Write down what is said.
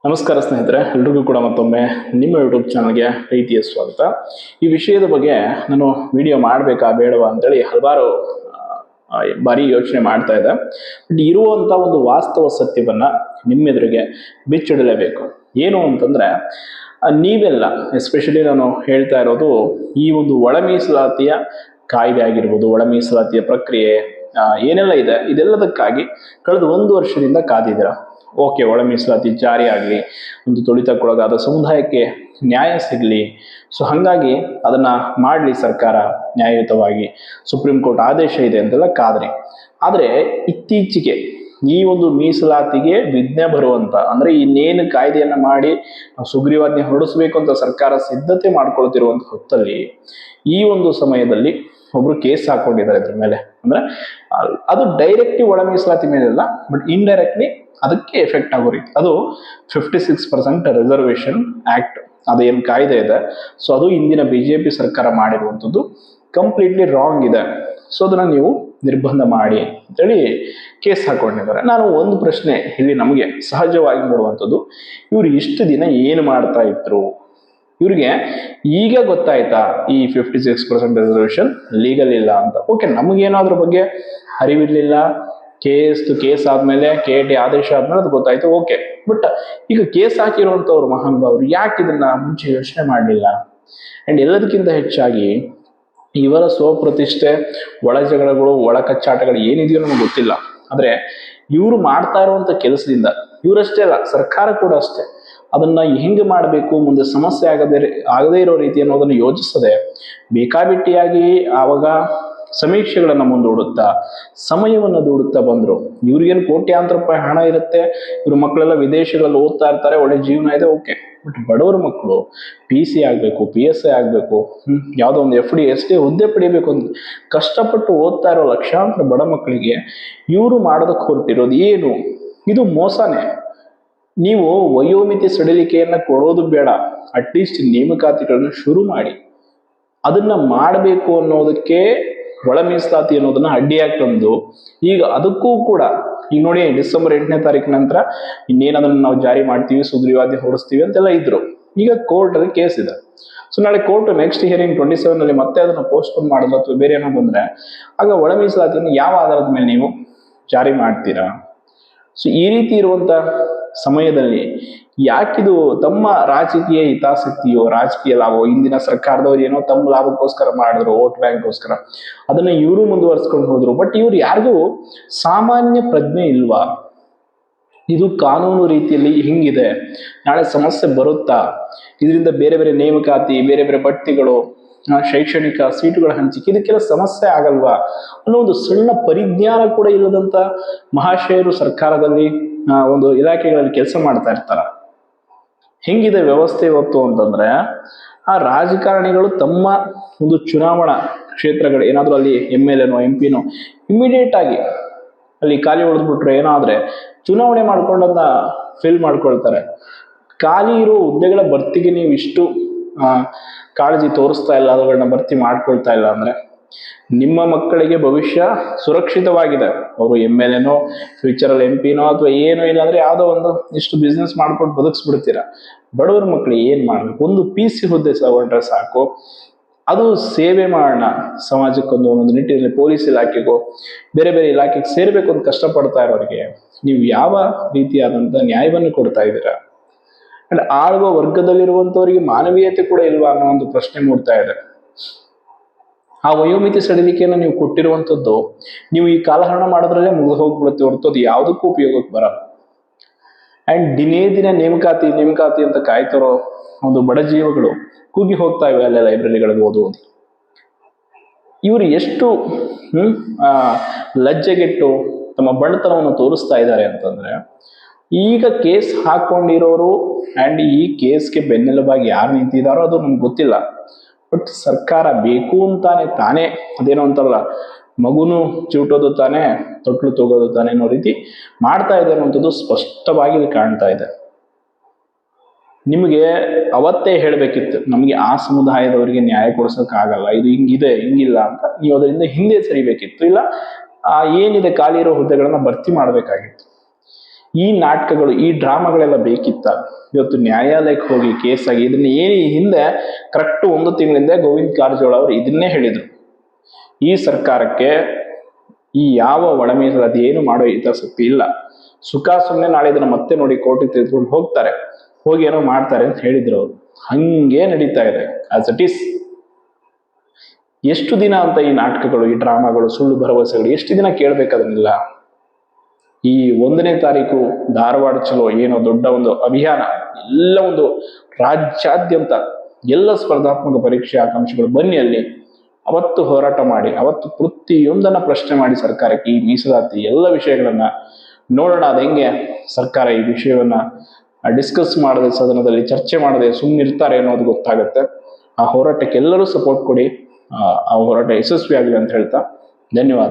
ನಮಸ್ಕಾರ ಸ್ನೇಹಿತರೆ, ಎಲ್ರಿಗೂ ಕೂಡ ಮತ್ತೊಮ್ಮೆ ನಿಮ್ಮ ಯೂಟ್ಯೂಬ್ ಚಾನಲ್ಗೆ ಪ್ರೀತಿಯ ಸ್ವಾಗತ. ಈ ವಿಷಯದ ಬಗ್ಗೆ ನಾನು ವಿಡಿಯೋ ಮಾಡಬೇಕಾ ಬೇಡವಾ ಅಂತೇಳಿ ಹಲವಾರು ಬಾರಿ ಯೋಚನೆ ಮಾಡ್ತಾ ಇದ್ದೆ. ಬಟ್ ಇರುವಂಥ ಒಂದು ವಾಸ್ತವ ಸತ್ಯವನ್ನ ನಿಮ್ಮೆದುರಿಗೆ ಬಿಚ್ಚಿಡಲೇಬೇಕು. ಏನು ಅಂತಂದ್ರೆ, ನೀವೆಲ್ಲ ಎಸ್ಪೆಷಲಿ ನಾನು ಹೇಳ್ತಾ ಇರೋದು ಈ ಒಂದು ಒಳ ಮೀಸಲಾತಿಯ ಕಾಯ್ದೆ ಆಗಿರ್ಬೋದು, ಒಳ ಮೀಸಲಾತಿಯ ಪ್ರಕ್ರಿಯೆ ಏನೆಲ್ಲ ಇದೆ, ಇದೆಲ್ಲದಕ್ಕಾಗಿ ಕಳೆದ 1 ವರ್ಷದಿಂದ ಕಾದಿದ್ದೀರ. ಓಕೆ, ಒಳ ಮೀಸಲಾತಿ ಜಾರಿ ಆಗಲಿ, ಒಂದು ತುಳಿತಕ್ಕೊಳಗಾದ ಸಮುದಾಯಕ್ಕೆ ನ್ಯಾಯ ಸಿಗಲಿ, ಸೊ ಹಾಗಾಗಿ ಅದನ್ನ ಮಾಡಲಿ ಸರ್ಕಾರ ನ್ಯಾಯಯುತವಾಗಿ, ಸುಪ್ರೀಂ ಕೋರ್ಟ್ ಆದೇಶ ಇದೆ ಅಂತೆಲ್ಲ ಕಾದ್ರಿ. ಆದರೆ ಇತ್ತೀಚೆಗೆ ಈ ಒಂದು ಮೀಸಲಾತಿಗೆ ವಿಘ್ನ ಬರುವಂತ, ಅಂದ್ರೆ ಇನ್ನೇನು ಕಾಯ್ದೆಯನ್ನ ಮಾಡಿ ಸುಗ್ರೀವಾಜ್ಞೆ ಹೊರಡಿಸ್ಬೇಕು ಅಂತ ಸರ್ಕಾರ ಸಿದ್ಧತೆ ಮಾಡ್ಕೊಳ್ತಿರುವಂತ ಹೊತ್ತಲ್ಲಿ ಈ ಒಂದು ಸಮಯದಲ್ಲಿ ಒಬ್ರು ಕೇಸ್ ಹಾಕೊಂಡಿದ್ದಾರೆ ಇದ್ರ ಮೇಲೆ. ಅಂದ್ರೆ ಅದು ಡೈರೆಕ್ಟ್ಲಿ ಒಳ ಮೀಸಲಾತಿ ಮೇಲೆಲ್ಲ, ಬಟ್ ಇಂಡೈರೆಕ್ಟ್ಲಿ ಅದಕ್ಕೆ ಎಫೆಕ್ಟ್ ಆಗೋ ರೀತಿ. ಅದು 56% ರಿಸರ್ವೇಶನ್ ಆಕ್ಟ್, ಅದೇನು ಕಾಯ್ದೆ ಇದೆ, ಸೊ ಅದು ಇಂದಿನ ಬಿಜೆಪಿ ಸರ್ಕಾರ ಮಾಡಿರುವಂಥದ್ದು ಕಂಪ್ಲೀಟ್ಲಿ ರಾಂಗ್ ಇದೆ. ಸೊ ಅದನ್ನ ನೀವು ನಿರ್ಬಂಧ ಮಾಡಿ ಅಂತೇಳಿ ಕೇಸ್ ಹಾಕೊಂಡಿದ್ದಾರೆ. ನಾನು ಒಂದು ಪ್ರಶ್ನೆ ಇಲ್ಲಿ ನಮಗೆ ಸಹಜವಾಗಿ ಮೂಡುವಂಥದ್ದು, ಇವ್ರು ಇಷ್ಟು ದಿನ ಏನು ಮಾಡ್ತಾ ಇದ್ರು? ಇವ್ರಿಗೆ ಈಗ ಗೊತ್ತಾಯ್ತಾ ಈ 56% ರಿಸರ್ವೇಶನ್ ಲೀಗಲ್ ಇಲ್ಲ ಅಂತ? ಓಕೆ, ನಮಗೇನಾದ್ರ ಬಗ್ಗೆ ಅರಿವಿರ್ಲಿಲ್ಲ. ಕೇಸ್ ಆದ್ಮೇಲೆ KT ಆದೇಶ ಆದ್ಮೇಲೆ ಅದು ಗೊತ್ತಾಯ್ತು, ಓಕೆ. ಬಟ್ ಈಗ ಕೇಸ್ ಹಾಕಿರುವಂತವ್ರು ಮಹಾನುಭಾವರು ಯಾಕೆ ಇದನ್ನ ಮುಂಚೆ ಯೋಚನೆ ಮಾಡಲಿಲ್ಲ? ಅಂಡ್ ಎಲ್ಲದಕ್ಕಿಂತ ಹೆಚ್ಚಾಗಿ ಇವರ ಸ್ವಪ್ರತಿಷ್ಠೆ, ಒಳ ಜಗಳಗಳು, ಒಳ ಕಚ್ಚಾಟಗಳು ಏನಿದೆಯೋ ನಮ್ಗೆ ಗೊತ್ತಿಲ್ಲ. ಆದ್ರೆ ಇವರು ಮಾಡ್ತಾ ಇರುವಂತ ಕೆಲಸದಿಂದ ಇವರಷ್ಟೇ ಅಲ್ಲ, ಸರ್ಕಾರ ಕೂಡ ಅಷ್ಟೇ, ಅದನ್ನ ಹೆಂಗೆ ಮಾಡಬೇಕು, ಮುಂದೆ ಸಮಸ್ಯೆ ಆಗದೇ ಇರೋ ರೀತಿ ಅನ್ನೋದನ್ನ ಯೋಚಿಸದೆ ಬೇಕಾಬಿಟ್ಟಿಯಾಗಿ ಆವಾಗ ಸಮೀಕ್ಷೆಗಳನ್ನ ಮುಂದೂಡುತ್ತಾ, ಸಮಯವನ್ನ ದೂಡುತ್ತಾ ಬಂದ್ರು. ಇವ್ರಿಗೇನು ಕೋಟ್ಯಾಂತರ ರೂಪಾಯಿ ಹಣ ಇರುತ್ತೆ, ಇವ್ರ ಮಕ್ಕಳೆಲ್ಲ ವಿದೇಶಗಳಲ್ಲಿ ಓದ್ತಾ ಇರ್ತಾರೆ, ಒಳ್ಳೆ ಜೀವನ ಇದೆ, ಓಕೆ. ಬಟ್ ಬಡವರ ಮಕ್ಕಳು PC ಆಗ್ಬೇಕು, PSI ಆಗ್ಬೇಕು, ಯಾವುದೋ ಒಂದು FD ST ಹುದ್ದೆ ಪಡಿಬೇಕು ಅಂತ ಕಷ್ಟಪಟ್ಟು ಓದ್ತಾ ಇರೋ ಲಕ್ಷಾಂತರ ಬಡ ಮಕ್ಕಳಿಗೆ ಇವರು ಮಾಡೋದಕ್ಕೆ ಹೊರಟಿರೋದು ಏನು? ಇದು ಮೋಸನೇ. ನೀವು ವಯೋಮಿತಿ ಸಡಿಲಿಕೆಯನ್ನ ಕೊಡೋದು ಬೇಡ, ಅಟ್ಲೀಸ್ಟ್ ನೇಮಕಾತಿಗಳನ್ನ ಶುರು ಮಾಡಿ. ಅದನ್ನ ಮಾಡಬೇಕು ಅನ್ನೋದಕ್ಕೆ ಒಳ ಮೀಸಲಾತಿ ಅನ್ನೋದನ್ನ ಅಡ್ಡಿಯಾಗಿ ತಂದು ಈಗ ಅದಕ್ಕೂ ಕೂಡ ಈಗ ನೋಡಿ, ಡಿಸೆಂಬರ್ 8ನೇ ತಾರೀಕು ನಂತರ ಇನ್ನೇನದನ್ನ ನಾವು ಜಾರಿ ಮಾಡ್ತೀವಿ, ಸುಗ್ರೀವಾಜ್ಞೆ ಹೊರಡಿಸ್ತೀವಿ ಅಂತೆಲ್ಲ ಇದ್ರು. ಈಗ ಕೋರ್ಟ್ ಅಲ್ಲಿ ಕೇಸ್ ಇದೆ. ಸೊ ನಾಳೆ ಕೋರ್ಟ್ ನೆಕ್ಸ್ಟ್ ಹಿಯರಿಂಗ್ 27 ಅಲ್ಲಿ ಮತ್ತೆ ಅದನ್ನ ಪೋಸ್ಟ್ಪೋನ್ ಮಾಡಿದ್ರು ಅಥವಾ ಬೇರೆ ಏನೋ ಬಂದ್ರೆ, ಆಗ ಒಳ ಮೀಸಲಾತಿಯನ್ನು ಯಾವ ಆಧಾರದ ಮೇಲೆ ನೀವು ಜಾರಿ ಮಾಡ್ತೀರಾ? ಸೊ ಈ ರೀತಿ ಇರುವಂತ ಸಮಯದಲ್ಲಿ ಯಾಕಿದು ತಮ್ಮ ರಾಜಕೀಯ ಹಿತಾಸಕ್ತಿಯೋ, ರಾಜಕೀಯ ಲಾಭವೋ, ಇಂದಿನ ಸರ್ಕಾರದವ್ರು ಏನೋ ತಮ್ಮ ಲಾಭಕ್ಕೋಸ್ಕರ ಮಾಡಿದ್ರು, ವೋಟ್ ಬ್ಯಾಂಕ್ಗೋಸ್ಕರ ಅದನ್ನ ಇವರು ಮುಂದುವರ್ಸ್ಕೊಂಡು ಹೋದ್ರು. ಬಟ್ ಇವ್ರು ಯಾರಿಗೂ ಸಾಮಾನ್ಯ ಪ್ರಜ್ಞೆ ಇಲ್ವಾ? ಇದು ಕಾನೂನು ರೀತಿಯಲ್ಲಿ ಹಿಂಗಿದೆ, ನಾಳೆ ಸಮಸ್ಯೆ ಬರುತ್ತಾ, ಇದರಿಂದ ಬೇರೆ ಬೇರೆ ನೇಮಕಾತಿ, ಬೇರೆ ಬೇರೆ ಬಡ್ತಿಗಳು, ಶೈಕ್ಷಣಿಕ ಸೀಟುಗಳ ಹಂಚಿಕೆ, ಇದಕ್ಕೆಲ್ಲ ಸಮಸ್ಯೆ ಆಗಲ್ವಾ ಅನ್ನೋ ಒಂದು ಸಣ್ಣ ಪರಿಜ್ಞಾನ ಕೂಡ ಇಲ್ಲದಂತ ಮಹಾಶಯರು ಸರ್ಕಾರದಲ್ಲಿ ಒಂದು ಇಲಾಖೆಗಳಲ್ಲಿ ಕೆಲಸ ಮಾಡ್ತಾ ಇರ್ತಾರ. ಹೆಂಗಿದೆ ವ್ಯವಸ್ಥೆ ಇವತ್ತು ಅಂತಂದ್ರೆ, ಆ ರಾಜಕಾರಣಿಗಳು ತಮ್ಮ ಒಂದು ಚುನಾವಣಾ ಕ್ಷೇತ್ರಗಳು ಏನಾದ್ರು ಅಲ್ಲಿ MLA ನೋ MP ನೋ ಇಮಿಡಿಯೇಟ್ ಆಗಿ ಅಲ್ಲಿ ಖಾಲಿ ಉಳಿದ್ಬಿಟ್ರೆ ಏನಾದ್ರೆ ಚುನಾವಣೆ ಮಾಡ್ಕೊಂಡನ್ನ ಫಿಲ್ ಮಾಡ್ಕೊಳ್ತಾರೆ. ಖಾಲಿ ಇರೋ ಹುದ್ದೆಗಳ ಭರ್ತಿಗೆ ನೀವು ಇಷ್ಟು ಕಾಳಜಿ ತೋರಿಸ್ತಾ ಇಲ್ಲ, ಅವುಗಳನ್ನ ಭರ್ತಿ ಮಾಡ್ಕೊಳ್ತಾ ಇಲ್ಲ ಅಂದ್ರೆ ನಿಮ್ಮ ಮಕ್ಕಳಿಗೆ ಭವಿಷ್ಯ ಸುರಕ್ಷಿತವಾಗಿದೆ. ಅವರು MLA ನೋ, ಫ್ಯೂಚರಲ್ಲಿ MP ನೋ ಅಥವಾ ಏನೋ ಇಲ್ಲ ಅಂದ್ರೆ ಯಾವುದೋ ಒಂದು ಇಷ್ಟು ಬಿಸ್ನೆಸ್ ಮಾಡ್ಕೊಂಡು ಬದುಕಿಸ್ಬಿಡ್ತೀರಾ. ಬಡವರ ಮಕ್ಕಳಿಗೆ ಏನ್ ಮಾಡ್ಬೇಕು? ಒಂದು PC ಹುದ್ದೆ ತಗೊಂಡ್ರೆ ಸಾಕು, ಅದು ಸೇವೆ ಮಾಡೋಣ ಸಮಾಜಕ್ಕೊಂದು ಒಂದೊಂದು ನಿಟ್ಟಿನಲ್ಲಿ. ಪೊಲೀಸ್ ಇಲಾಖೆಗೋ ಬೇರೆ ಬೇರೆ ಇಲಾಖೆಗೆ ಸೇರ್ಬೇಕು ಅಂತ ಕಷ್ಟಪಡ್ತಾ ಇರೋರಿಗೆ ನೀವು ಯಾವ ರೀತಿಯಾದಂತ ನ್ಯಾಯವನ್ನು ಕೊಡ್ತಾ ಇದ್ದೀರಾ? ಅಂಡ್ ಆಳುವ ವರ್ಗದಲ್ಲಿರುವಂತವರಿಗೆ ಮಾನವೀಯತೆ ಕೂಡ ಇಲ್ವಾ ಅನ್ನೋ ಒಂದು ಪ್ರಶ್ನೆ ಮೂಡ್ತಾ ಇದೆ. ಆ ವಯೋಮಿತಿ ಸಡಿಲಿಕೆಯನ್ನು ನೀವು ಕೊಟ್ಟಿರುವಂಥದ್ದು ನೀವು ಈ ಕಾಲಹರಣ ಮಾಡೋದ್ರಲ್ಲೇ ಮುಗಿದು ಹೋಗ್ಬಿಡುತ್ತೆ ಹೊರತು ಅದು ಯಾವುದಕ್ಕೂ ಉಪಯೋಗಕ್ಕೆ ಬರಲ್ಲ. ಅಂಡ್ ದಿನೇ ದಿನ ನೇಮಕಾತಿ ಅಂತ ಕಾಯ್ತಿರೋ ಒಂದು ಬಡ ಜೀವಗಳು ಕೂಗಿ ಹೋಗ್ತಾ ಇವೆ ಅಲ್ಲೇ ಲೈಬ್ರರಿಗಳಿಗೆ ಓದುವುದು. ಇವರು ಎಷ್ಟು ಲಜ್ಜೆಗೆಟ್ಟು ತಮ್ಮ ಬಡತನವನ್ನು ತೋರಿಸ್ತಾ ಇದ್ದಾರೆ ಅಂತಂದ್ರೆ, ಈಗ ಕೇಸ್ ಹಾಕೊಂಡಿರೋರು ಅಂಡ್ ಈ ಕೇಸ್ಗೆ ಬೆನ್ನೆಲುಬಾಗಿ ಯಾರು ನಿಂತಿದ್ದಾರೋ ಅದು ನಮ್ಗೆ ಗೊತ್ತಿಲ್ಲ. ಬಟ್ ಸರ್ಕಾರ ಬೇಕು ಅಂತಾನೆ ತಾನೇ, ಅದೇನೋ ಅಂತಲ್ಲ, ಮಗುನು ಚಿವುಟೋದು ತಾನೇ, ತೊಟ್ಲು ತೂಗೋದು ತಾನೇ ಅನ್ನೋ ರೀತಿ ಮಾಡ್ತಾ ಇದೆ ಅನ್ನೋಂಥದ್ದು ಸ್ಪಷ್ಟವಾಗಿ ಇಲ್ಲಿ ಕಾಣ್ತಾ ಇದೆ. ನಿಮಗೆ ಅವತ್ತೇ ಹೇಳಬೇಕಿತ್ತು, ನಮಗೆ ಆ ಸಮುದಾಯದವರಿಗೆ ನ್ಯಾಯ ಕೊಡಿಸೋಕ್ಕಾಗಲ್ಲ, ಇದು ಹಿಂಗಿದೆ ಹಿಂಗಿಲ್ಲ ಅಂತ ನೀವು ಅದರಿಂದ ಹಿಂದೆ ಸರಿಬೇಕಿತ್ತು. ಇಲ್ಲ ಏನಿದೆ ಖಾಲಿ ಇರೋ ಹುದ್ದೆಗಳನ್ನ ಭರ್ತಿ ಮಾಡಬೇಕಾಗಿತ್ತು. ಈ ನಾಟಕಗಳು, ಈ ಡ್ರಾಮಾಗಳೆಲ್ಲ ಬೇಕಿತ್ತ? ಇವತ್ತು ನ್ಯಾಯಾಲಯಕ್ಕೆ ಹೋಗಿ ಕೇಸ್ ಆಗಿ ಇದನ್ನ ಈ ಹಿಂದೆ ಕರೆಕ್ಟ್ 1 ತಿಂಗಳಿಂದ ಗೋವಿಂದ ಕಾರಜೋಳ ಅವರು ಇದನ್ನೇ ಹೇಳಿದ್ರು, ಈ ಸರ್ಕಾರಕ್ಕೆ ಈ ಯಾವ ಒಳ ಮೀಸಲಾತಿ ಏನು ಮಾಡೋ ಹಿತಾಸಕ್ತಿ ಇಲ್ಲ, ಸುಖ ಸುಮ್ಮನೆ ನಾಳೆ ಇದನ್ನ ಮತ್ತೆ ನೋಡಿ ಕೋರ್ಟಿಗೆ ತೆಗೆದುಕೊಂಡು ಹೋಗ್ತಾರೆ, ಹೋಗಿ ಏನೋ ಮಾಡ್ತಾರೆ ಅಂತ ಹೇಳಿದ್ರು ಅವರು. ಹಂಗೆ ನಡೀತಾ ಇದೆ ಆಸ್ ಇಟ್ ಈಸ್. ಎಷ್ಟು ದಿನ ಅಂತ ಈ ನಾಟಕಗಳು, ಈ ಡ್ರಾಮಾಗಳು, ಸುಳ್ಳು ಭರವಸೆಗಳು ಎಷ್ಟು ದಿನ ಕೇಳ್ಬೇಕದನ್ನೆಲ್ಲ? ಈ 1ನೇ ತಾರೀಕು ಧಾರವಾಡ ಚಲೋ ಏನೋ ದೊಡ್ಡ ಒಂದು ಅಭಿಯಾನ, ಎಲ್ಲ ಒಂದು ರಾಜ್ಯಾದ್ಯಂತ ಎಲ್ಲ ಸ್ಪರ್ಧಾತ್ಮಕ ಪರೀಕ್ಷೆ ಆಕಾಂಕ್ಷಿಗಳು ಬನ್ನಿ ಅಲ್ಲಿ, ಅವತ್ತು ಹೋರಾಟ ಮಾಡಿ, ಅವತ್ತು ಪ್ರತಿಯೊಂದನ್ನ ಪ್ರಶ್ನೆ ಮಾಡಿ ಸರ್ಕಾರಕ್ಕೆ ಈ ಮೀಸಲಾತಿ ಎಲ್ಲ ವಿಷಯಗಳನ್ನ ನೋಡೋಣ. ಅದು ಹೆಂಗೆ ಸರ್ಕಾರ ಈ ವಿಷಯವನ್ನ ಡಿಸ್ಕಸ್ ಮಾಡದೆ, ಸದನದಲ್ಲಿ ಚರ್ಚೆ ಮಾಡದೆ ಸುಮ್ಮನಿರ್ತಾರೆ ಅನ್ನೋದು ಗೊತ್ತಾಗುತ್ತೆ. ಆ ಹೋರಾಟಕ್ಕೆ ಎಲ್ಲರೂ ಸಪೋರ್ಟ್ ಕೊಡಿ, ಆ ಹೋರಾಟ ಯಶಸ್ವಿ ಆಗಲಿ ಅಂತ ಹೇಳ್ತಾ ಧನ್ಯವಾದ.